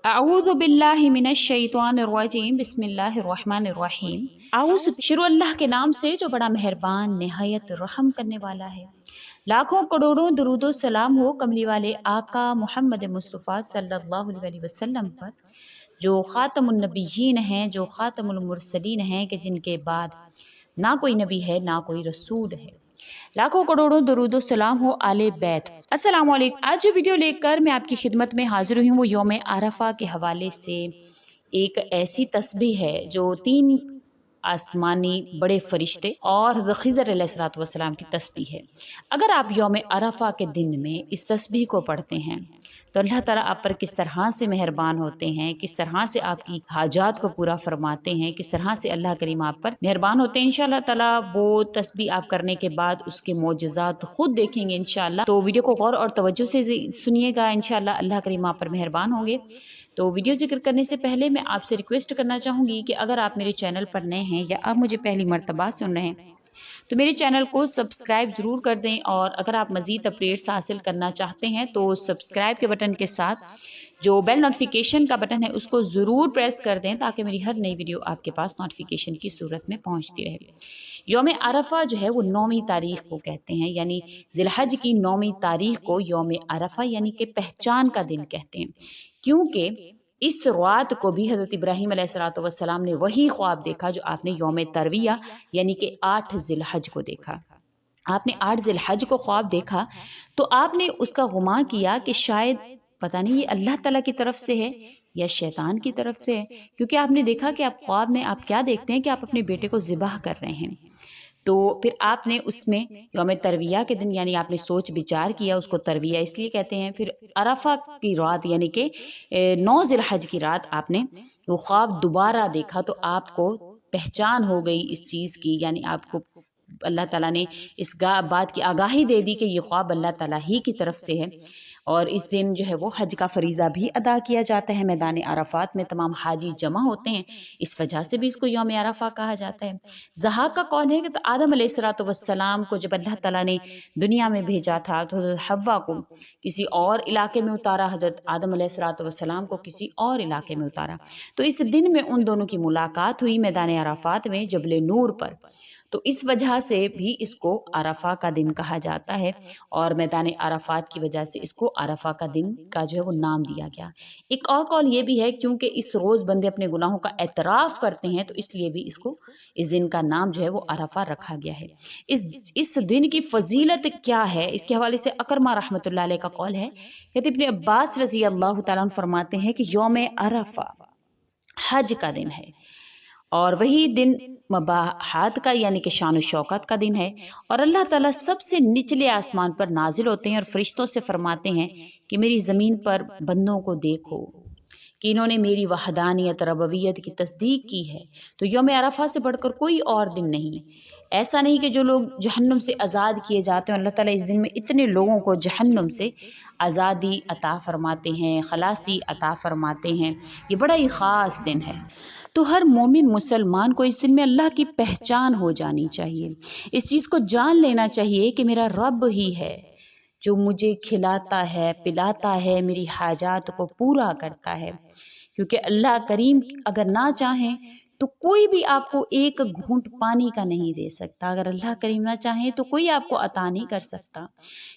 अऊज़ु बिल्लाहि मिनश शैतानिर रजीम बिस्मिल्लाहिर्रहमानिर रहीम। शुरू अल्लाह के नाम से जो बड़ा मेहरबान निहायत रहम करने वाला है। लाखों करोड़ों दुरूदो सलाम हो कमली वाले आका मोहम्मद मुस्तफ़ा सल्लल्लाहु अलैहि वसल्लम पर, जो खातमुन नबिय्यीन हैं, जो खातमुल मुरसलीन हैं, कि जिनके बाद ना कोई नबी है ना कोई रसूल है। लाखों करोड़ों दरूदो सलाम हो आले बैत। अस्सलाम वालेकुम। आज जो वीडियो लेकर मैं आपकी खिदमत में हाजिर हुई हूँ वो यौम अरफा के हवाले से एक ऐसी तस्बीह है जो 3 आसमानी बड़े फरिश्ते और खिज़र अलैहिस्सलाम की तस्बीह है। अगर आप यौम अरफा के दिन में इस तस्बीह को पढ़ते हैं तो अल्लाह ताला आप पर किस तरह से मेहरबान होते हैं, किस तरह से आपकी हाजात को पूरा फरमाते हैं, किस तरह से अल्लाह करीम आप पर मेहरबान होते हैं। इंशाअल्लाह ताला वो तस्बीह आप करने के बाद उसके मोजज़ात खुद देखेंगे इंशाअल्लाह। तो वीडियो को गौर और तवज्जो से सुनिएगा, इंशाअल्लाह अल्लाह करीम आप पर मेहरबान होंगे। तो वीडियो जिक्र करने से पहले मैं आपसे रिक्वेस्ट करना चाहूँगी कि अगर आप मेरे चैनल पर नए हैं या आप मुझे पहली मर्तबा सुन रहे हैं तो मेरे चैनल को सब्सक्राइब ज़रूर कर दें, और अगर आप मज़ीद अपडेट्स हासिल करना चाहते हैं तो सब्सक्राइब के बटन के साथ जो बेल नोटिफिकेशन का बटन है उसको ज़रूर प्रेस कर दें ताकि मेरी हर नई वीडियो आपके पास नोटिफिकेशन की सूरत में पहुंचती रहे। यौम अरफा जो है वो 9वीं तारीख को कहते हैं, यानी ज़िलहज की 9वीं तारीख को यौम अरफा यानी कि पहचान का दिन कहते हैं, क्योंकि इस रात को भी हज़रत इब्राहीम अलैहिस्सलाम ने वही ख्वाब देखा जो आपने यौम तरविया यानी कि 8 ज़िलहज को देखा। आपने 8 ज़िलहज को ख्वाब देखा तो आपने उसका गुमा किया कि शायद पता नहीं ये अल्लाह ताला की तरफ से है या शैतान की तरफ से है, क्योंकि आपने देखा कि आप ख्वाब में आप क्या देखते हैं कि आप अपने बेटे को ज़िबाह कर रहे हैं। तो फिर आपने उसमें यौम तरविया के दिन यानी आपने सोच विचार किया, उसको तरविया इसलिए कहते हैं। फिर अरफा की रात यानी कि 9 ज़िलहज की रात आपने वो ख्वाब दोबारा देखा तो आपको पहचान हो गई इस चीज़ की, यानी आपको अल्लाह ताला ने इस बात की आगाही दे दी कि ये ख्वाब अल्लाह ताला ही की तरफ से है। और इस दिन जो है वो हज का फरीज़ा भी अदा किया जाता है। मैदान अरफात में तमाम हाजी जमा होते हैं, इस वजह से भी इसको यौम अरफा कहा जाता है। ज़हाक का कौन है कि तो आदम अलैहिस्सलाम को जब अल्लाह ताला ने दुनिया में भेजा था तो हव्वा को किसी और इलाके में उतारा, हज़रत आदम अलैहिस्सलाम को किसी और इलाके में उतारा। तो इस दिन में उन दोनों की मुलाकात हुई मैदान अरफात में जबल नूर पर। तो इस वजह से भी इसको अरफा का दिन कहा जाता है, और मैदान अरफात की वजह से इसको अरफा का दिन का जो है वो नाम दिया गया। एक और कौल ये भी है क्योंकि इस रोज़ बंदे अपने गुनाहों का एतराफ़ करते हैं, तो इसलिए भी इसको इस दिन का नाम जो है वो अरफा रखा गया है। इस दिन की फजीलत क्या है, इसके हवाले से अकरमा रहमतुल्लाह अलैह का कौल है। कहते इब्ने अब्बास रजी अल्लाह तआला अन्हु फरमाते हैं कि यौम अरफा हज का दिन है, और वही दिन मबाहात का यानी कि शान शौकत का दिन है। और अल्लाह ताला सबसे निचले आसमान पर नाजिल होते हैं और फरिश्तों से फरमाते हैं कि मेरी ज़मीन पर बंदों को देखो कि इन्होंने मेरी वहदानियत रबवियत की तस्दीक की है। तो यौम अरफा से बढ़कर कोई और दिन नहीं। ऐसा नहीं कि जो लोग जहन्नुम से आज़ाद किए जाते हैं, अल्लाह ताला इस दिन में इतने लोगों को जहन्नुम से आज़ादी अता फरमाते हैं, खलासी अता फरमाते हैं। ये बड़ा ही ख़ास दिन है। तो हर मोमिन मुसलमान को इस दिन में अल्लाह की पहचान हो जानी चाहिए। इस चीज़ को जान लेना चाहिए कि मेरा रब ही है जो मुझे खिलाता है, पिलाता है, मेरी हाजात को पूरा करता है। क्योंकि अल्लाह करीम अगर ना चाहें तो कोई भी आपको एक घूंट पानी का नहीं दे सकता। अगर अल्लाह करीम ना चाहे तो कोई आपको अता नहीं कर सकता,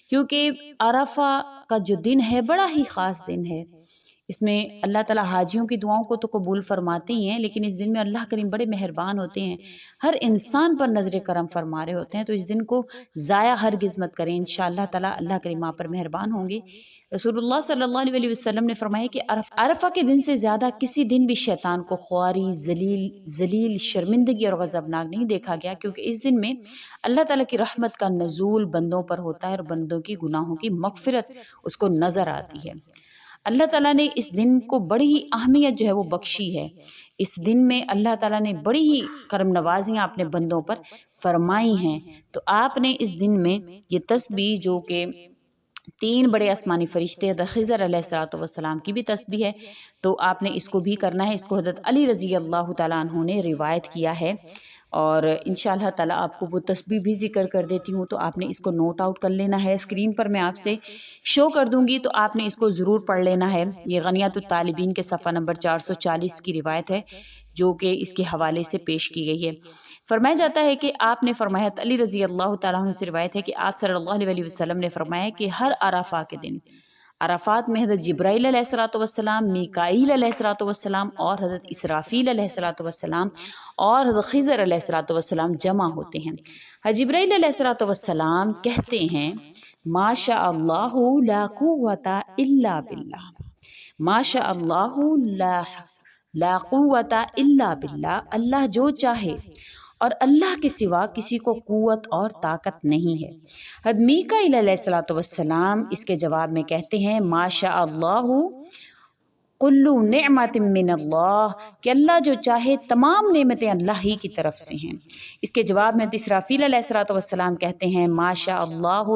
क्योंकि अरफा का जो दिन है बड़ा ही ख़ास दिन है। इसमें अल्लाह ताला हाजियों की दुआओं को तो कबूल फरमाते ही हैं, लेकिन इस दिन में अल्लाह करीम बड़े मेहरबान होते हैं, हर इंसान पर नजर करम फरमा रहे होते हैं। तो इस दिन को ज़ाया हरगिज़ मत करें, इंशाअल्लाह ताला अल्लाह करीम आप पर मेहरबान होंगे। रसूलुल्लाह सल्लल्लाहु अलैहि वसल्लम ने फरमाया कि अरफा के दिन से ज़्यादा किसी दिन भी शैतान को ख्वारी, जलील, शर्मिंदगी और गज़बनाक नहीं देखा गया, क्योंकि इस दिन में अल्लाह ताला की रहमत का नज़ूल बंदों पर होता है और बंदों की गुनाहों की मग़फ़िरत उसको नज़र आती है। अल्लाह ताला ने इस दिन को बड़ी ही अहमियत जो है वो बख्शी है। इस दिन में अल्लाह ताला ने बड़ी ही करम नवाजियाँ अपने बंदों पर फरमाई हैं। तो आपने इस दिन में ये तस्बीह जो कि 3 बड़े आसमानी फरिश्ते खिज़र अलैहिस्सलाम की भी तस्बीह है, तो आपने इसको भी करना है। इसको हज़रत अली रज़ी अल्लाह तआला अन्हु ने रिवायत किया है, اور انشاءاللہ تعالی آپ کو وہ تسبیح بھی ذکر کر دیتی ہوں، تو آپ نے اس کو نوٹ آؤٹ کر لینا ہے، اسکرین پر میں آپ سے شو کر دوں گی تو آپ نے اس کو ضرور پڑھ لینا ہے۔ یہ غنیۃ الطالبین کے صفحہ نمبر 440 کی روایت ہے جو کہ اس کے حوالے سے پیش کی گئی ہے۔ فرمایا جاتا ہے کہ آپ نے فرمایا، علی رضی اللہ تعالیٰ عنہ سے روایت ہے کہ آپ صلی اللہ علیہ وسلم نے فرمایا کہ ہر عرفہ کے دن عرفات میں حضرت جبرائیل علیہ الصلوۃ والسلام، میکائیل علیہ الصلوۃ والسلام اور حضرت اسرافیل علیہ الصلوۃ والسلام اور حضرت خضر علیہ الصلوۃ والسلام جمع ہوتے ہیں۔ حضرت جبرائیل علیہ الصلوۃ والسلام کہتے ہیں ما شاء اللہ لا قوت الا باللہ، ما شاء اللہ لا قوت الا باللہ، اللہ جو چاہے اور اللہ کے سوا کسی کو قوت اور طاقت نہیں ہے۔ حضرت میکائیل علیہ الصلوۃ والسلام اس کے جواب میں کہتے ہیں ما شاء اللہ کلو نعمت من اللہ، کہ اللہ جو چاہے تمام نعمتیں اللہ ہی کی طرف سے ہیں۔ اس کے جواب میں اسرافیل علیہ الصلوۃ والسلام کہتے ہیں ما شاء اللہ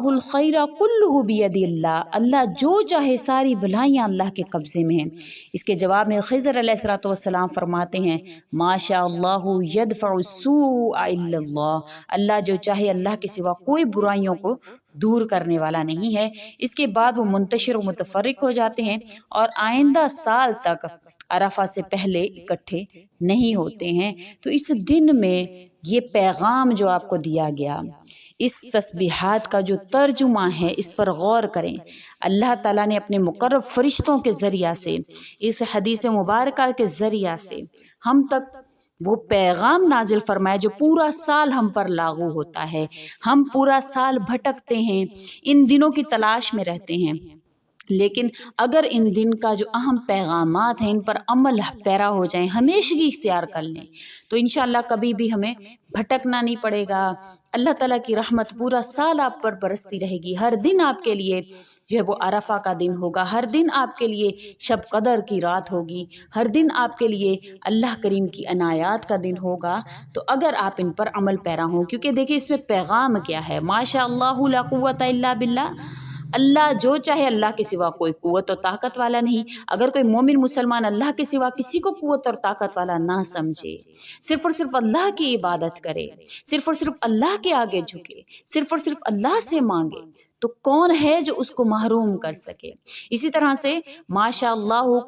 الخیر کلہ بید اللہ، اللہ جو چاہے ساری بھلائیاں اللہ کے قبضے میں ہیں۔ اس کے جواب میں خضر علیہ الصلوۃ والسلام فرماتے ہیں ما شاء اللہ یدفع السوء الا اللہ، اللہ جو چاہے اللہ کے سوا کوئی برائیوں کو دور کرنے والا نہیں ہے۔ اس کے بعد وہ منتشر و متفرق ہو جاتے ہیں اور آئندہ سال تک عرفہ سے پہلے اکٹھے نہیں ہوتے ہیں۔ تو اس دن میں یہ پیغام جو آپ کو دیا گیا، اس تسبیحات کا جو ترجمہ ہے اس پر غور کریں۔ اللہ تعالیٰ نے اپنے مقرب فرشتوں کے ذریعہ سے، اس حدیث مبارکہ کے ذریعہ سے ہم تک وہ پیغام نازل فرمایا جو پورا سال ہم پر لاگو ہوتا ہے۔ ہم پورا سال بھٹکتے ہیں، ان دنوں کی تلاش میں رہتے ہیں، لیکن اگر ان دن کا جو اہم پیغامات ہیں ان پر عمل پیرا ہو جائیں، ہمیشگی اختیار کر لیں، تو انشاءاللہ کبھی بھی ہمیں بھٹکنا نہیں پڑے گا۔ اللہ تعالیٰ کی رحمت پورا سال آپ پر برستی رہے گی۔ ہر دن آپ کے لیے جو ہے وہ عرفہ کا دن ہوگا، ہر دن آپ کے لیے شب قدر کی رات ہوگی، ہر دن آپ کے لیے اللہ کریم کی عنایات کا دن ہوگا۔ تو اگر آپ ان پر عمل پیرا ہوں، کیونکہ دیکھیں اس میں پیغام کیا ہے، ماشاء اللہ لا قوت الا باللہ، اللہ جو چاہے اللہ کے سوا کوئی قوت اور طاقت والا نہیں۔ اگر کوئی مومن مسلمان اللہ کے سوا کسی کو قوت اور طاقت والا نہ سمجھے، صرف اور صرف اللہ کی عبادت کرے، صرف اور صرف اللہ کے آگے جھکے، صرف اور صرف اللہ سے مانگے، تو کون ہے جو اس کو محروم کر سکے۔ اسی طرح سے ماشاء اللہ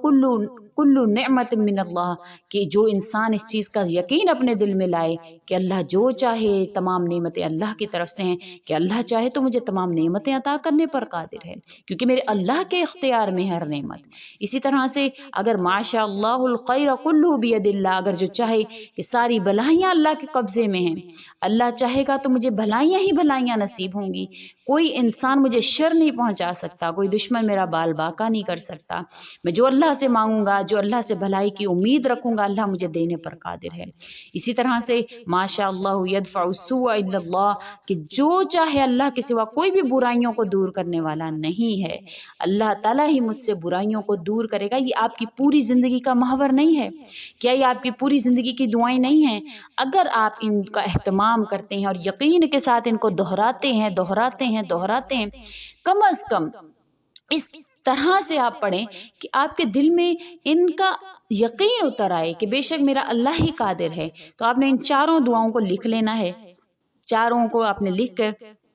کلو نعمت من اللہ، کہ جو انسان اس چیز کا یقین اپنے دل میں لائے کہ اللہ جو چاہے تمام نعمتیں اللہ کی طرف سے ہیں، کہ اللہ چاہے تو مجھے تمام نعمتیں عطا کرنے پر قادر ہے، کیونکہ میرے اللہ کے اختیار میں ہر نعمت۔ اسی طرح سے اگر ماشاء اللہ الخیر کلہ بید اللہ، اگر جو چاہے کہ ساری بھلائیاں اللہ کے قبضے میں ہیں، اللہ چاہے گا تو مجھے بھلائیاں ہی بھلائیاں نصیب ہوں گی، کوئی انسان مجھے شر نہیں پہنچا سکتا، کوئی دشمن میرا بال باقا نہیں کر سکتا۔ میں جو اللہ سے مانگوں گا، جو اللہ سے بھلائی کی امید رکھوں گا، اللہ مجھے دینے پر قادر ہے۔ اسی طرح سے ماشاء اللہ یدفع السوء الا اللہ، کہ جو چاہے اللہ کے سوا کوئی بھی برائیوں کو دور کرنے والا نہیں ہے، اللہ تعالیٰ ہی مجھ سے برائیوں کو دور کرے گا۔ یہ آپ کی پوری زندگی کا محور نہیں ہے کیا؟ یہ آپ کی پوری زندگی کی دعائیں نہیں ہیں؟ اگر آپ ان کا اہتمام کرتے ہیں اور یقین کے ساتھ ان کو دہراتے ہیں، کم از کم اس طرح سے آپ پڑھیں کہ آپ کے دل میں ان کا یقین اتر آئے کہ بے شک میرا اللہ ہی قادر ہے۔ تو آپ نے ان چاروں دعاؤں کو لکھ لینا ہے، چاروں کو آپ نے لکھ کر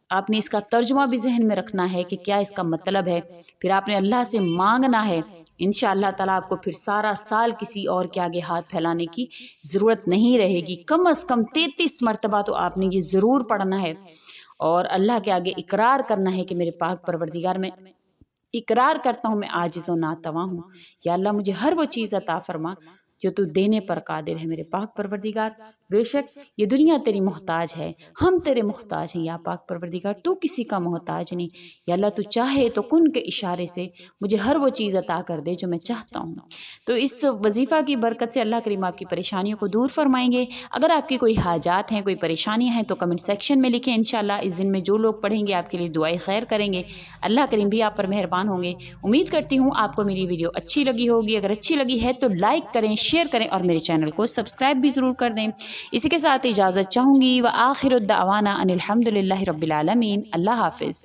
آپ نے اس کا ترجمہ بھی ذہن میں رکھنا ہے کہ کیا اس کا مطلب ہے، پھر آپ نے اللہ سے مانگنا ہے۔ انشاءاللہ تعالیٰ آپ کو پھر سارا سال کسی اور کے آگے ہاتھ پھیلانے کی ضرورت نہیں رہے گی۔ کم از کم 33 مرتبہ تو آپ نے یہ ضرور پڑھنا ہے اور اللہ کے آگے اقرار کرنا ہے کہ میرے پاک پروردگار، میں اقرار کرتا ہوں میں عاجز و ناتواں ہوں، یا اللہ مجھے ہر وہ چیز عطا فرما جو تو دینے پر قادر ہے۔ میرے پاک پروردگار، بے شک یہ دنیا تیری محتاج ہے، ہم تیرے محتاج ہیں، یا پاک پروردگار تو کسی کا محتاج نہیں، یا اللہ تو چاہے تو کن کے اشارے سے مجھے ہر وہ چیز عطا کر دے جو میں چاہتا ہوں۔ تو اس وظیفہ کی برکت سے اللہ کریم آپ کی پریشانیوں کو دور فرمائیں گے۔ اگر آپ کی کوئی حاجات ہیں، کوئی پریشانیاں ہیں تو کمنٹ سیکشن میں لکھیں، انشاءاللہ اس دن میں جو لوگ پڑھیں گے آپ کے لیے دعائیں خیر کریں گے، اللہ کریم بھی آپ پر مہربان ہوں گے۔ امید کرتی ہوں آپ کو میری ویڈیو اچھی لگی ہوگی، اگر اچھی لگی ہے تو لائک کریں، شیئر کریں اور میرے چینل کو سبسکرائب بھی ضرور کر دیں۔ اسی کے ساتھ اجازت چاہوں گی، وآخر الدعوانا ان الحمد للہ رب العالمین۔ اللہ حافظ۔